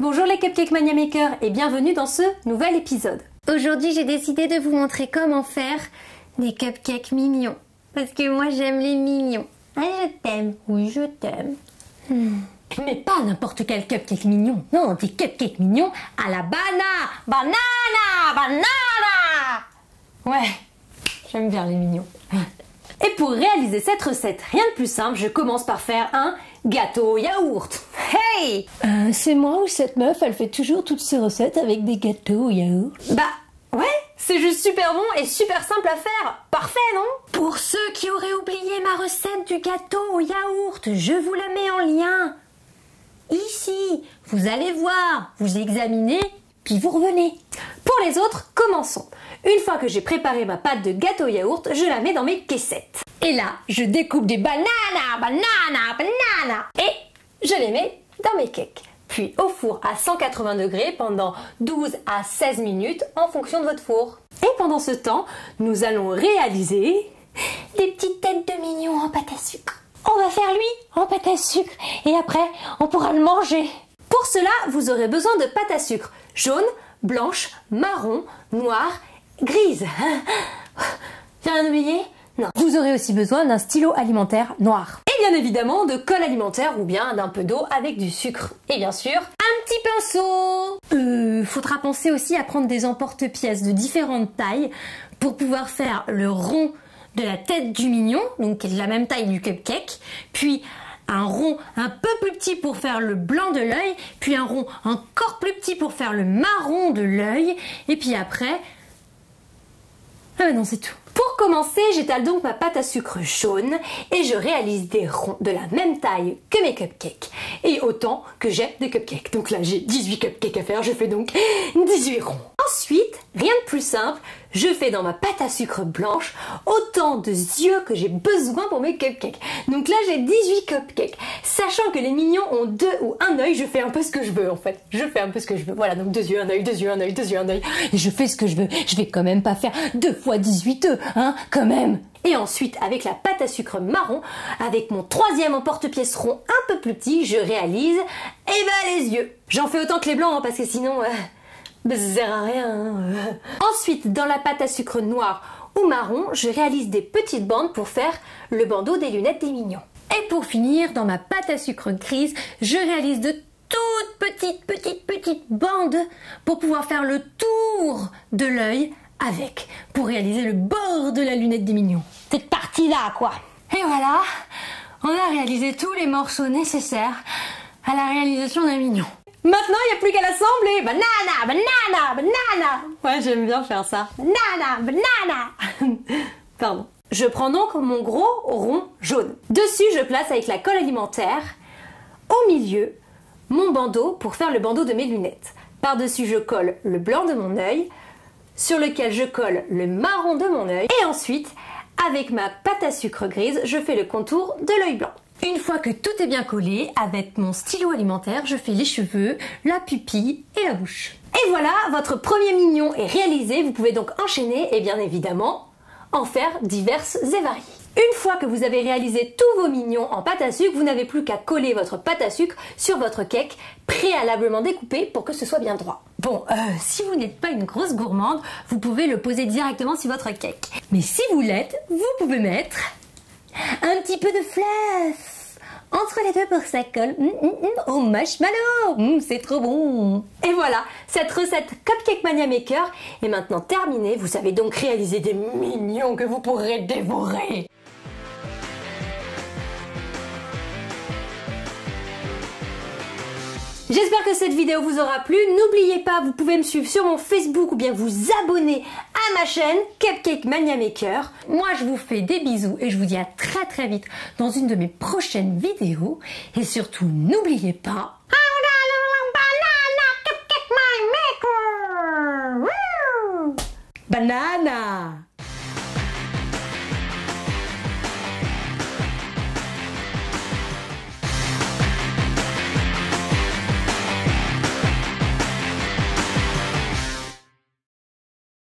Bonjour les Cupcake Mania Makers et bienvenue dans ce nouvel épisode. Aujourd'hui j'ai décidé de vous montrer comment faire des cupcakes mignons. Parce que moi j'aime les mignons. Ah, je t'aime. Oui, je t'aime. Mais pas n'importe quel cupcake mignon. Non, des cupcakes mignons à la banana. Ouais, j'aime bien les mignons. Et pour réaliser cette recette, rien de plus simple, je commence par faire un gâteau yaourt. Hey! C'est moi ou cette meuf, elle fait toujours toutes ses recettes avec des gâteaux au yaourt? Bah ouais, c'est juste super bon et super simple à faire. Parfait, non? Pour ceux qui auraient oublié ma recette du gâteau au yaourt, je vous la mets en lien. Ici, vous allez voir, vous examinez, puis vous revenez. Pour les autres, commençons. Une fois que j'ai préparé ma pâte de gâteau yaourt, je la mets dans mes caissettes. Et là, je découpe des bananas et je les mets dans mes cakes. Puis au four à 180 degrés pendant 12 à 16 minutes en fonction de votre four. Et pendant ce temps, nous allons réaliser des petites têtes de mignons en pâte à sucre. On va faire lui en pâte à sucre et après on pourra le manger. Pour cela, vous aurez besoin de pâte à sucre jaune, blanche, marron, noire, grise. J'ai rien oublié? Non. Vous aurez aussi besoin d'un stylo alimentaire noir. Et bien évidemment de colle alimentaire ou bien d'un peu d'eau avec du sucre. Et bien sûr, un petit pinceau. Faudra penser aussi à prendre des emporte-pièces de différentes tailles pour pouvoir faire le rond de la tête du mignon, donc qui est de la même taille du cupcake, puis un rond un peu plus petit pour faire le blanc de l'œil, puis un rond encore plus petit pour faire le marron de l'œil, et puis après... Ah non, c'est tout. Pour commencer, j'étale donc ma pâte à sucre jaune et je réalise des ronds de la même taille que mes cupcakes. Et autant que j'ai des cupcakes. Donc là, j'ai 18 cupcakes à faire, je fais donc 18 ronds. Ensuite, rien de plus simple, je fais dans ma pâte à sucre blanche autant de yeux que j'ai besoin pour mes cupcakes. Donc là, j'ai 18 cupcakes. Sachant que les mignons ont 2 ou 1 œil, je fais un peu ce que je veux en fait. Je fais un peu ce que je veux. Voilà, donc 2 yeux, 1 œil, 2 yeux, 1 œil, 2 yeux, 1 œil. Et je fais ce que je veux. Je vais quand même pas faire 2 fois 18 œufs, hein, quand même. Et ensuite, avec la pâte à sucre marron, avec mon troisième emporte-pièce rond un peu plus petit, je réalise, les yeux. J'en fais autant que les blancs, hein, parce que sinon... ça sert à rien. Ensuite, dans la pâte à sucre noire ou marron, je réalise des petites bandes pour faire le bandeau des lunettes des mignons. Et pour finir, dans ma pâte à sucre grise, je réalise de toutes petites bandes pour pouvoir faire le tour de l'œil avec, pour réaliser le bord de la lunette des mignons. Cette partie-là, quoi. Et voilà, on a réalisé tous les morceaux nécessaires à la réalisation d'un mignon. Maintenant, il n'y a plus qu'à l'assembler. Banana. Ouais, j'aime bien faire ça. Banana. Pardon. Je prends donc mon gros rond jaune. Dessus, je place avec la colle alimentaire, au milieu, mon bandeau pour faire le bandeau de mes lunettes. Par-dessus, je colle le blanc de mon œil, sur lequel je colle le marron de mon œil. Et ensuite, avec ma pâte à sucre grise, je fais le contour de l'œil blanc. Une fois que tout est bien collé, avec mon stylo alimentaire, je fais les cheveux, la pupille et la bouche. Et voilà, votre premier mignon est réalisé. Vous pouvez donc enchaîner et bien évidemment en faire diverses et variées. Une fois que vous avez réalisé tous vos mignons en pâte à sucre, vous n'avez plus qu'à coller votre pâte à sucre sur votre cake préalablement découpé pour que ce soit bien droit. Bon, si vous n'êtes pas une grosse gourmande, vous pouvez le poser directement sur votre cake. Mais si vous l'êtes, vous pouvez mettre un petit peu de fluff entre les deux pour que ça colle au marshmallow. C'est trop bon. Et voilà, cette recette Cupcake Mania Maker est maintenant terminée. Vous savez donc réaliser des mignons que vous pourrez dévorer. J'espère que cette vidéo vous aura plu. N'oubliez pas, vous pouvez me suivre sur mon Facebook ou bien vous abonner à ma chaîne Cupcake Mania Maker. Moi, je vous fais des bisous et je vous dis à très vite dans une de mes prochaines vidéos. Et surtout, n'oubliez pas... Banana!